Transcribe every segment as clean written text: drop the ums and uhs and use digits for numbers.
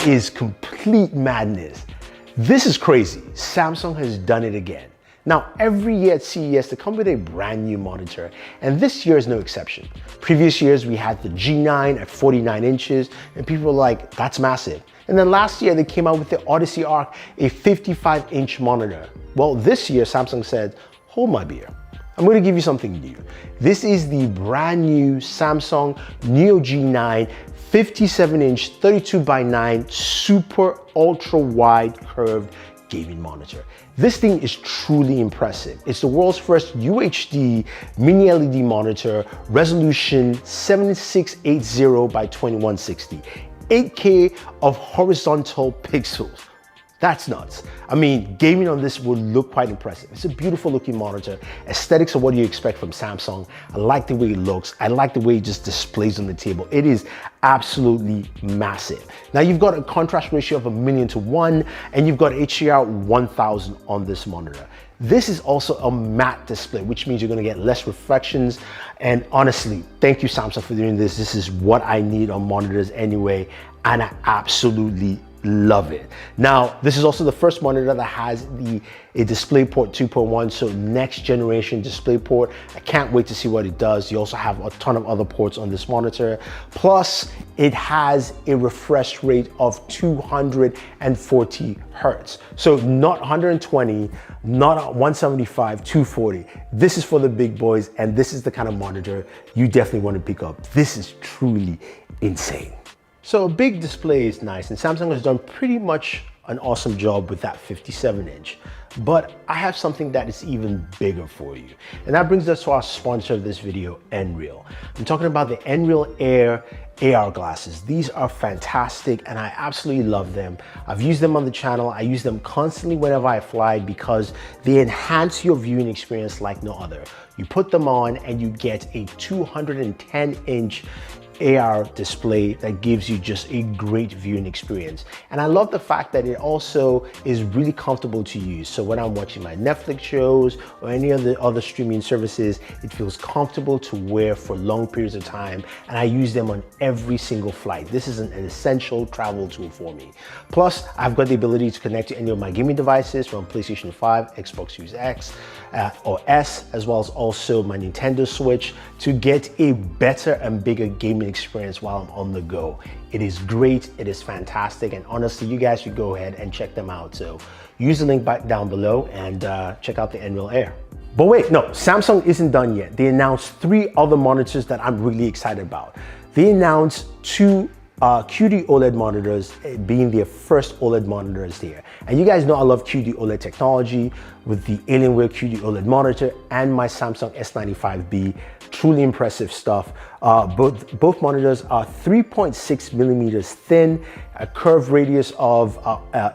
That is complete madness. This is crazy. Samsung has done it again. Now, every year at CES, they come with a brand new monitor, and this year is no exception. Previous years, we had the G9 at 49 inches, and people were like, that's massive. And then last year, they came out with the Odyssey Arc, a 55-inch monitor. Well, this year, Samsung said, hold my beer. I'm going to give you something new. This is the brand new Samsung Neo G9 57-inch 32:9 super ultra wide curved gaming monitor. This thing is truly impressive. It's the world's first UHD mini LED monitor, resolution 7680 by 2160, 8K of horizontal pixels. That's nuts. I mean, gaming on this will look quite impressive. It's a beautiful looking monitor. Aesthetics are what you expect from Samsung. I like the way it looks. I like the way it just displays on the table. It is absolutely massive. Now you've got a contrast ratio of 1,000,000:1, and you've got HDR 1000 on this monitor. This is also a matte display, which means you're gonna get less reflections. And honestly, thank you Samsung for doing this. This is what I need on monitors anyway, and I absolutely love it. Now, this is also the first monitor that has a DisplayPort 2.1, so next generation DisplayPort. I can't wait to see what it does. You also have a ton of other ports on this monitor. Plus, it has a refresh rate of 240 Hertz. So not 120, not 175, 240. This is for the big boys, and this is the kind of monitor you definitely want to pick up. This is truly insane. So a big display is nice, and Samsung has done pretty much an awesome job with that 57-inch. But I have something that is even bigger for you. And that brings us to our sponsor of this video, Nreal. I'm talking about the Nreal Air AR glasses. These are fantastic and I absolutely love them. I've used them on the channel. I use them constantly whenever I fly because they enhance your viewing experience like no other. You put them on and you get a 210-inch AR display that gives you just a great viewing experience. And I love the fact that it also is really comfortable to use. So when I'm watching my Netflix shows or any of the other streaming services, it feels comfortable to wear for long periods of time. And I use them on every single flight. This is an essential travel tool for me. Plus, I've got the ability to connect to any of my gaming devices from PlayStation 5, Xbox Series X or S, as well as also my Nintendo Switch to get a better and bigger gaming experience while I'm on the go. It is great, it is fantastic, and honestly, you guys should go ahead and check them out. So use the link back down below and check out the Nreal Air. But wait, no, Samsung isn't done yet. They announced 3 other monitors that I'm really excited about. They announced 2 QD-OLED monitors, being their first OLED monitors there. And you guys know I love QD-OLED technology with the Alienware QD-OLED monitor and my Samsung S95B. Truly impressive stuff. Both monitors are 3.6 millimeters thin, a curve radius of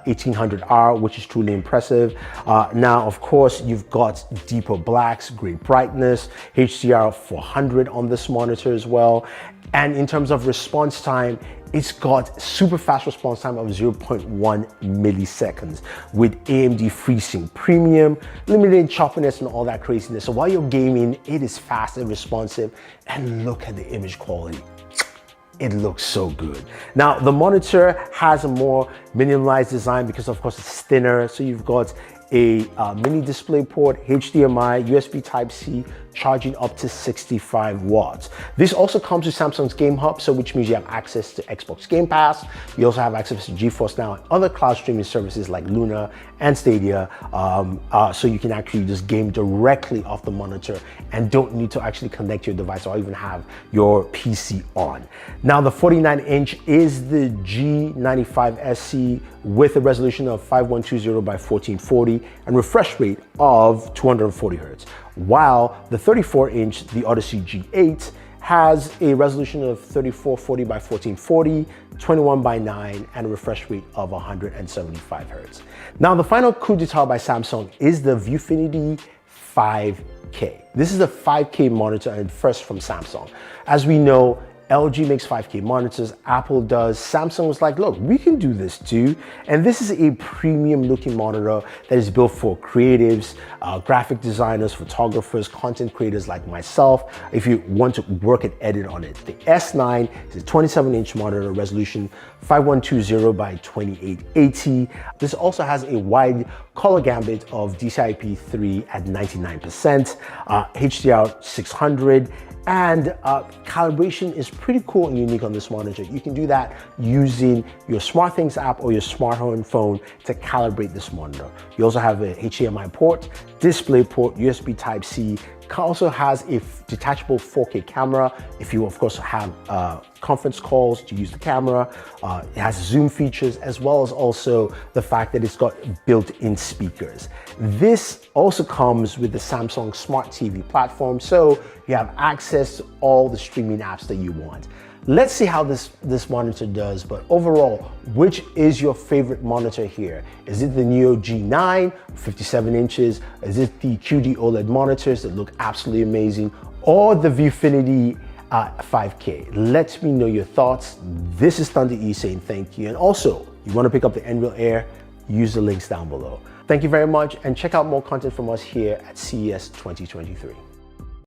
1800R, which is truly impressive. Now, of course, you've got deeper blacks, great brightness, HDR 400 on this monitor as well. And in terms of response time, it's got super fast response time of 0.1 milliseconds with AMD FreeSync Premium, limited choppiness and all that craziness. So while you're gaming, it is fast and responsive, and look at the image quality. It looks so good. Now, the monitor has a more minimalized design because of course it's thinner. So you've got a mini display port, HDMI, USB Type-C, charging up to 65 watts. This also comes with Samsung's Game Hub, so which means you have access to Xbox Game Pass. You also have access to GeForce Now and other cloud streaming services like Luna and Stadia, so you can actually just game directly off the monitor and don't need to actually connect your device or even have your PC on. Now, the 49-inch is the G95 SC with a resolution of 5120 by 1440 and refresh rate of 240 Hertz. While the 34-inch, the Odyssey G8, has a resolution of 3440 by 1440, 21:9, and a refresh rate of 175 Hertz. Now, the final coup d'etat by Samsung is the Viewfinity 5K. This is a 5K monitor and first from Samsung. As we know, LG makes 5K monitors, Apple does, Samsung was like, look, we can do this too. And this is a premium looking monitor that is built for creatives, graphic designers, photographers, content creators like myself, if you want to work and edit on it. The S9 is a 27-inch monitor, resolution 5120 by 2880. This also has a wide color gambit of DCI-P3 at 99%, HDR 600, and calibration is pretty cool and unique on this monitor. You can do that using your SmartThings app or your smart home phone to calibrate this monitor. You also have a HDMI port, display port, USB Type-C, also has a detachable 4K camera if you of course have conference calls to use the camera. It has zoom features as well as also the fact that it's got built-in speakers. This also comes with the Samsung Smart TV platform, so you have access to all the streaming apps that you want. Let's see how this monitor does, but overall, which is your favorite monitor here? Is it the Neo G9, 57 inches? Is it the QD-OLED monitors that look absolutely amazing? Or the Viewfinity 5K? Let me know your thoughts. This is Thunder E saying thank you. And also, you want to pick up the Nreal Air? Use the links down below. Thank you very much, and check out more content from us here at CES 2023.